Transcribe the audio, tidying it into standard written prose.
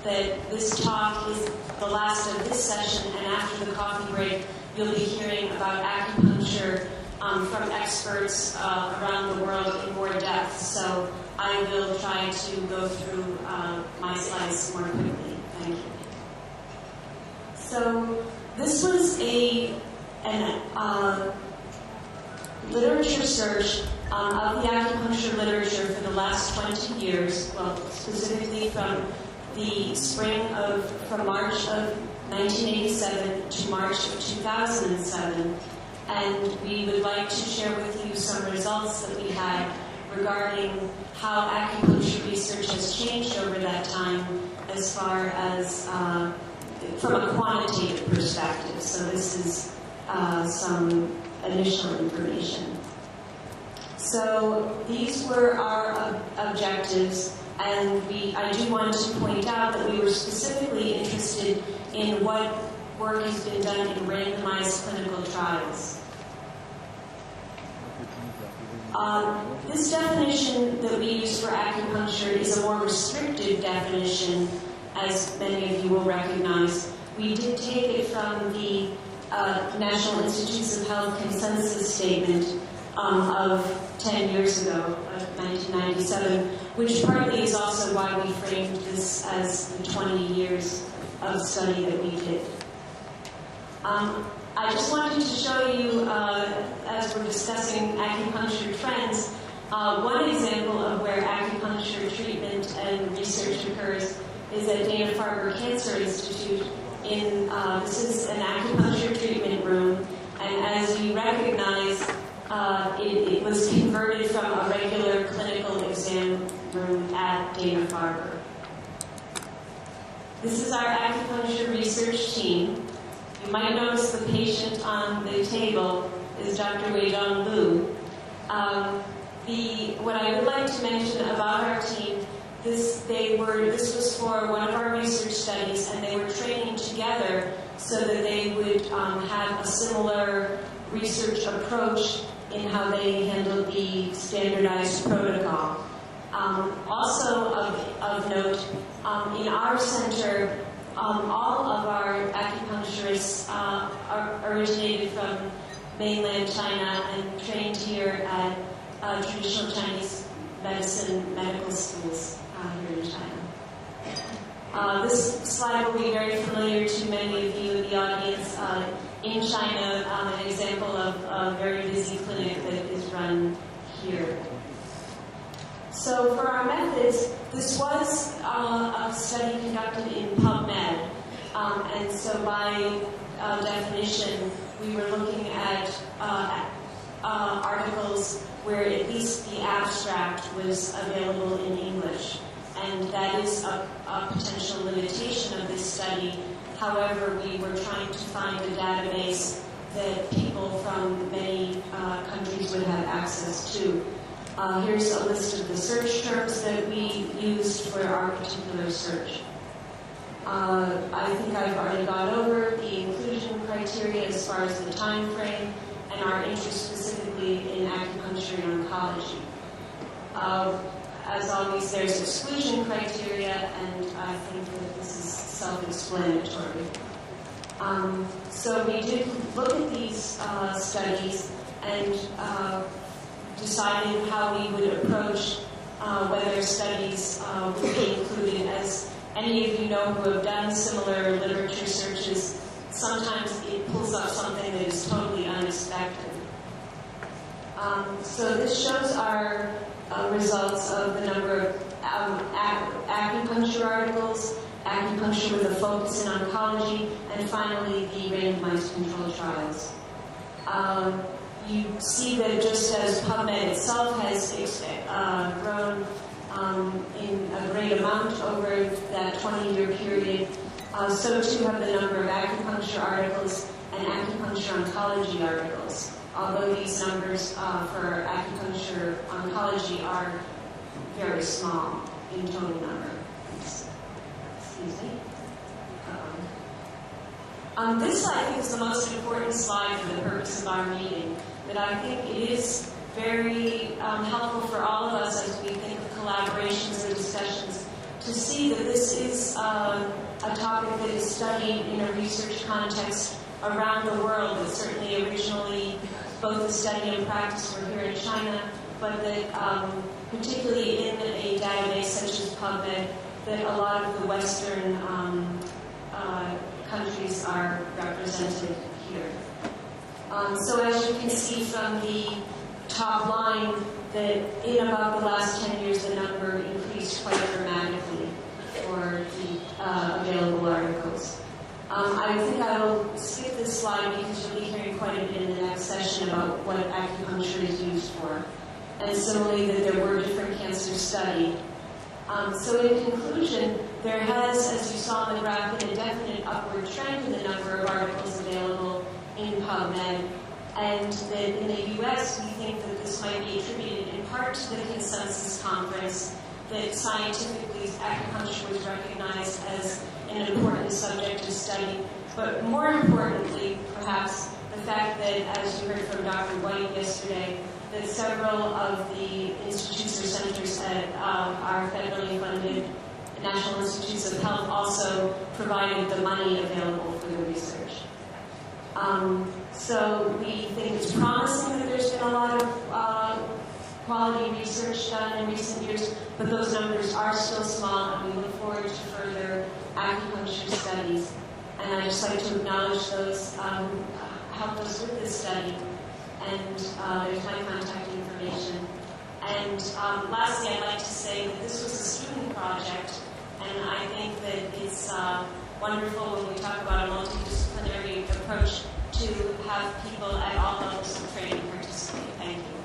that this talk is the last of this session, and after the coffee break, you'll be hearing about acupuncture from experts around the world in more depth. So I will try to go through my slides more quickly. Thank you. So this was an literature search of the acupuncture literature for the last 20 years, well, specifically from March of 1987 to March of 2007. And we would like to share with you some results that we had regarding how acupuncture research has changed over that time as far as from a quantitative perspective. So this is some initial information. So these were our objectives, and I do want to point out that we were specifically interested in what work has been done in randomized clinical trials. This definition that we use for acupuncture is a more restrictive definition, as many of you will recognize. We did take it from the National Institutes of Health consensus statement of 10 years ago, 1997, which partly is also why we framed this as the 20 years of study that we did. I just wanted to show you, as we're discussing acupuncture trends, one example of where acupuncture treatment and research occurs is at Dana-Farber Cancer Institute. This is an acupuncture treatment room, and as you recognize, it was converted from a regular clinical exam room at Dana-Farber. This is our acupuncture research team. You might notice the patient on the table is Dr. Weidong Liu. What I would like to mention about our team, this was for one of our research studies, and they were training together so that they would have a similar research approach in how they handled the standardized protocol. Also of note, in our center, all of our acupuncturists originated from mainland China and trained here at traditional Chinese medicine medical schools here in China. This slide will be very familiar to many of you in the audience. In China, an example of a very busy clinic that is run here. So for our methods, this was a study conducted in PubMed, and so by definition, we were looking at articles where at least the abstract was available in English, and that is a potential limitation of this study. However, we were trying to find a database that people from many countries would have access to. Here's a list of the search terms that we used for our particular search. I think I've already gone over the inclusion criteria as far as the time frame and our interest specifically in acupuncture and oncology. As always, there's exclusion criteria, and I think that this is self-explanatory. So we did look at these studies and decided how we would approach whether studies would be included. As any of you know who have done similar literature searches, sometimes it pulls up something that is totally unexpected. So this shows our results of the number of acupuncture articles, acupuncture with a focus in oncology, and finally the randomized controlled trials. You see that just as PubMed itself has grown in a great amount over that 20-year period, so too have the number of acupuncture articles and acupuncture oncology articles, although these numbers for acupuncture oncology are very small in total number. Excuse me. This, I think, is the most important slide for the purpose of our meeting, that I think it is very helpful for all of us as we think of collaborations or discussions to see that this is a topic that is studied in a research context around the world. That certainly originally both the study and practice were here in China, but that particularly in a database such as PubMed, that a lot of the Western countries are represented here. So as you can see from the top line, that in about the last 10 years, the number increased quite dramatically for the available articles. I think I will skip this slide because you'll be hearing quite a bit in the next session about what acupuncture is used for. And similarly, that there were different cancers studied. So in conclusion, there has, as you saw in the graph, been a definite upward trend in the number of articles available in PubMed, and that in the U.S. we think that this might be attributed in part to the consensus conference, that scientifically acupuncture was recognized as an important subject of study, but more importantly, perhaps, the fact that, as you heard from Dr. White yesterday, that several of the institutes or centers at our federally funded National Institutes of Health also provided the money available for the research. So we think it's promising that there's been a lot of quality research done in recent years, but those numbers are still small, and we look forward to further acupuncture studies. And I'd just like to acknowledge those who helped us with this study, and there's my contact information. And lastly, I'd like to say that this was a student project, and I think that it's wonderful when we talk about a multidisciplinary approach to have people at all levels of training participate. Thank you.